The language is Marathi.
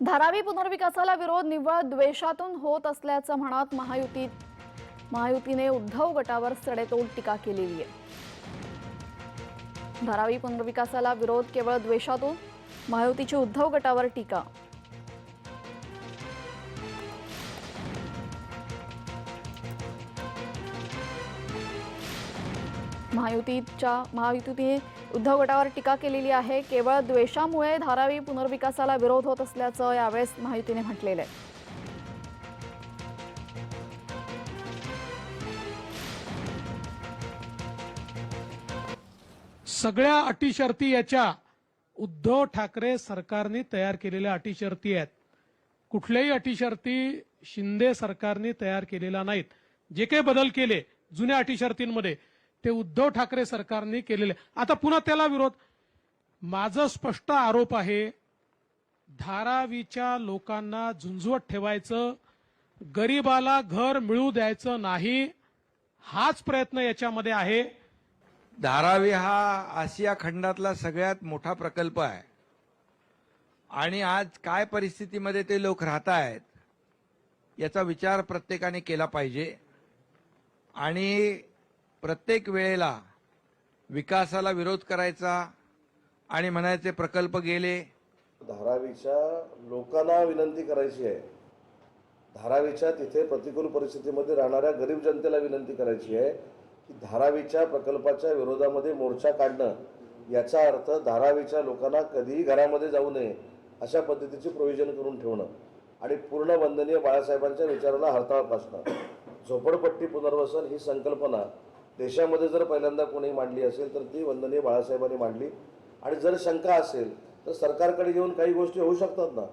धारावी पुनर्विकासाला विरोध निव्वळ द्वेषातून होत असल्याचं म्हणत महायुतीने उद्धव गटावर सडेतोड टीका केलेली आहे। धारावी पुनर्विकासाला विरोध केवळ द्वेषातून, महायुतीची उद्धव गटावर टीका। महायुतीने उद्धव गटावर टीका केलेली आहे। केवळ द्वेषामुळे धारावी पुनर्विकासाला विरोध होत असल्याचं यावेळेस महायुतीने म्हटलेलं आहे। सगळ्या अटी शर्ती याच्या उद्धव ठाकरे सरकारने तयार केलेल्या अटी शर्ती आहेत। कुठल्याही अटी शर्ती शिंदे सरकारने तयार केलेल्या नाहीत। जे काही बदल केले जुन्या अटी शर्तींमध्ये ते उद्धव ठाकरे सरकारने केलेले। आता पुन्हा त्याला विरोध। माझा स्पष्ट आरोप आहे, धारावीच्या लोकांना झुंझुवत ठेवायचं, गरीबाला घर मिळू द्यायचं नाही, हाच प्रयत्न याच्यामध्ये आहे। धारावी हा आशिया खंडातला सगळ्यात मोठा प्रकल्प आहे आणि आज काय परिस्थितीमध्ये ते लोक राहत आहेत याचा विचार प्रत्येकाने केला पाहिजे। आणि प्रत्येक वेळेला विकासाला विरोध करायचा आणि म्हणायचे प्रकल्प गेले। धारावीच्या लोकांना विनंती करायची आहे, धारावीच्या तिथे प्रतिकूल परिस्थितीमध्ये राहणाऱ्या गरीब जनतेला विनंती करायची आहे की धारावीच्या प्रकल्पाच्या विरोधामध्ये मोर्चा काढणं याचा अर्थ धारावीच्या लोकांना कधीही घरामध्ये जाऊ नये अशा पद्धतीचे प्रोव्हिजन करून ठेवणं आणि पूर्ण वंदनीय बाळासाहेबांच्या विचाराला हरताळ फासणं। झोपडपट्टी पुनर्वसन ही संकल्पना देशामध्ये जर पहिल्यांदा कोणी मांडली असेल तर ती वंदनीय बाळासाहेबांनी मांडली। आणि जर शंका असेल तर सरकारकडे येऊन काही गोष्टी होऊ शकतात ना।